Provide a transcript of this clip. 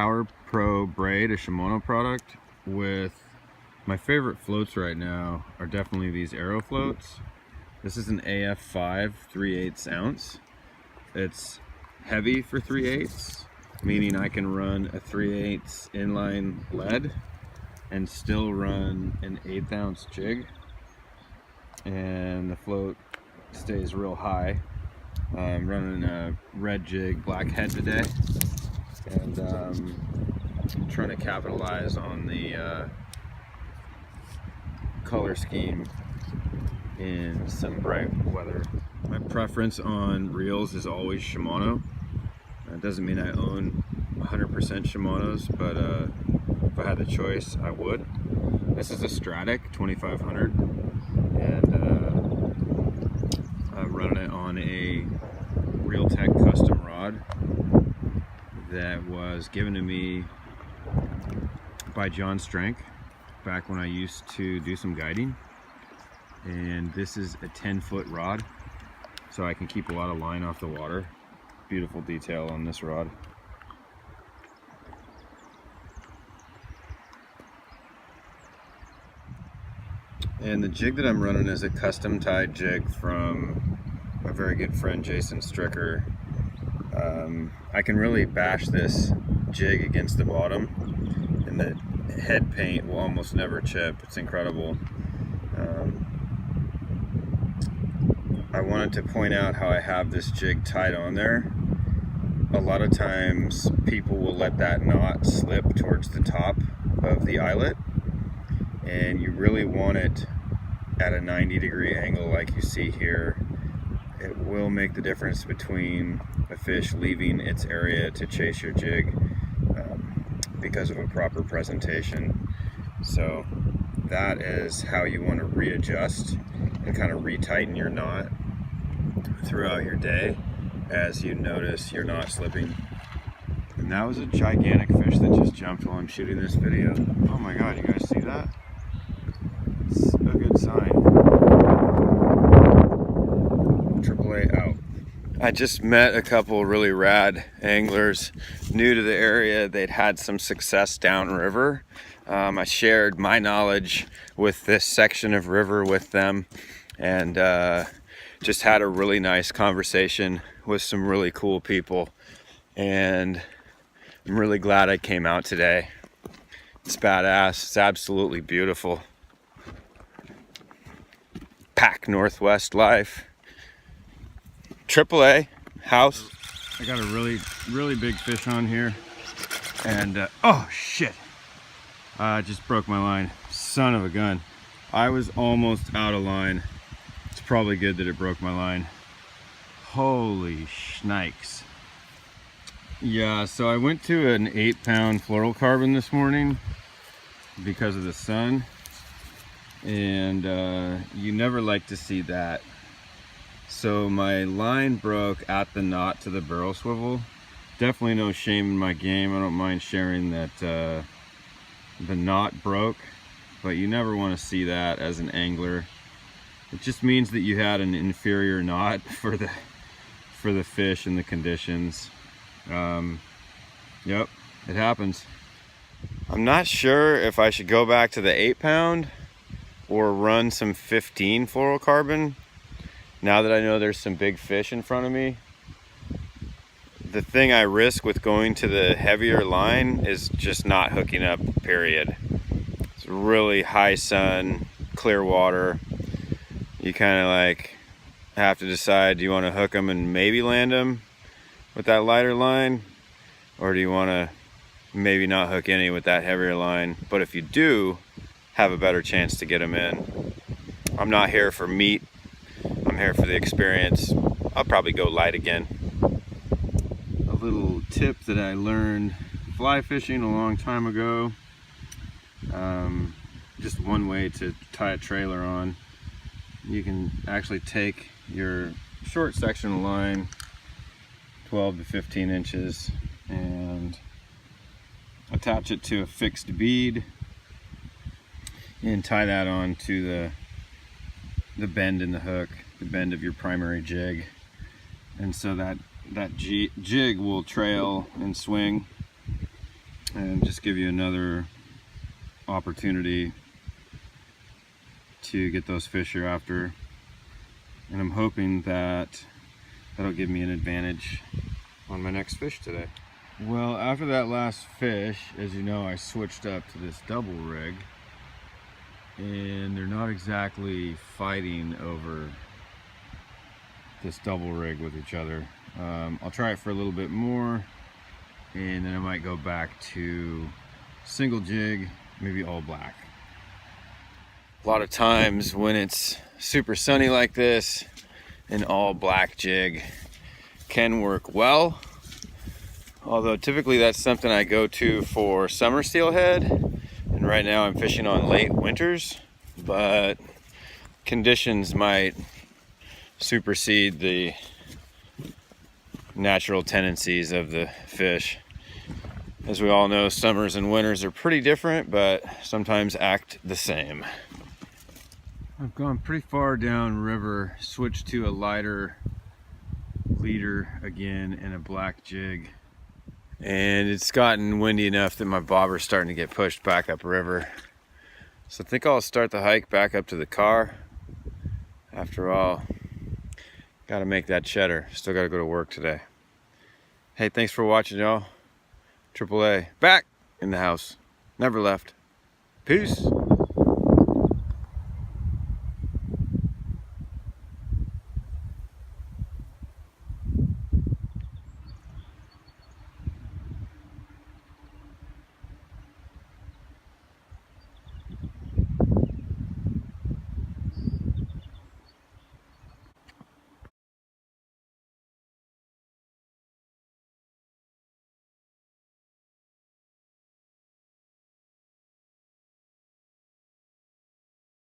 Power Pro braid, a Shimano product. With my favorite floats right now are definitely these Aero Floats. This is an AF5 3/8 ounce. It's heavy for 3/8, meaning I can run a 3/8 inline lead and still run an 1/8 ounce jig, and the float stays real high. I'm running a red jig, black head today, and I'm trying to capitalize on the color scheme in some bright weather. My preference on reels is always Shimano. It doesn't mean I own 100% Shimanos, but if I had the choice, I would. This is a Stratic 2500, and I'm running it on a Realtek custom rod that was given to me by John Strank back when I used to do some guiding. And this is a 10-foot rod, so I can keep a lot of line off the water. Beautiful detail on this rod. And the jig that I'm running is a custom tied jig from a very good friend, Jason Stricker. I can really bash this jig against the bottom, and the head paint will almost never chip. It's incredible. I wanted to point out how I have this jig tied on there. A lot of times people will let that knot slip towards the top of the eyelet, and you really want it at a 90-degree angle like you see here. It will make the difference between a fish leaving its area to chase your jig because of a proper presentation. So that is how you want to readjust and kind of retighten your knot throughout your day as you notice you're not slipping. And that was a gigantic fish that just jumped while I'm shooting this video. Oh my god, you guys see that? It's a good sign. AAA out. I just met a couple really rad anglers new to the area. They'd had some success downriver. I shared my knowledge with this section of river with them, and just had a really nice conversation with some really cool people. And I'm really glad I came out today. It's badass. It's absolutely beautiful. Pac Northwest life. AAA house. I got a really big fish on here, and oh shit, I just broke my line. Son of a gun. I was almost out of line. It's probably good that it broke my line. Holy shnikes. Yeah, so I went to an 8-pound fluorocarbon this morning because of the sun, and you never like to see that. So my line broke at the knot to the barrel swivel. Definitely no shame in my game. I don't mind sharing that the knot broke, but you never want to see that as an angler. It just means that you had an inferior knot for the fish and the conditions. Yep, it happens. I'm not sure if I should go back to the 8-pound or run some 15 fluorocarbon now that I know there's some big fish in front of me. The thing I risk with going to the heavier line is just not hooking up, period. It's really high sun, clear water. You kind of like have to decide, do you want to hook them and maybe land them with that lighter line, or do you want to maybe not hook any with that heavier line? But if you do, have a better chance to get them in. I'm not here for meat. I'm here for the experience. I'll probably go light again. A little tip that I learned fly fishing a long time ago. Just one way to tie a trailer on. You can actually take your short section of line, 12 to 15 inches, and attach it to a fixed bead and tie that on to the bend in the hook, the bend of your primary jig. And so that jig will trail and swing and just give you another opportunity to get those fish you're after. And I'm hoping that that'll give me an advantage on my next fish today. Well, after that last fish, as you know, I switched up to this double rig, and they're not exactly fighting over this double rig with each other. I'll try it for a little bit more, and then I might go back to single jig, maybe all black. A lot of times when it's super sunny like this, an all black jig can work well. Although typically that's something I go to for summer steelhead, and right now I'm fishing on late winters, but conditions might supersede the natural tendencies of the fish. As we all know, summers and winters are pretty different, but sometimes act the same. I've gone pretty far down river, switched to a lighter leader again and a black jig. And it's gotten windy enough that my bobber's starting to get pushed back up river. So I think I'll start the hike back up to the car. After all, gotta make that cheddar. Still gotta go to work today. Hey, thanks for watching, y'all. AAA back in the house. Never left. Peace.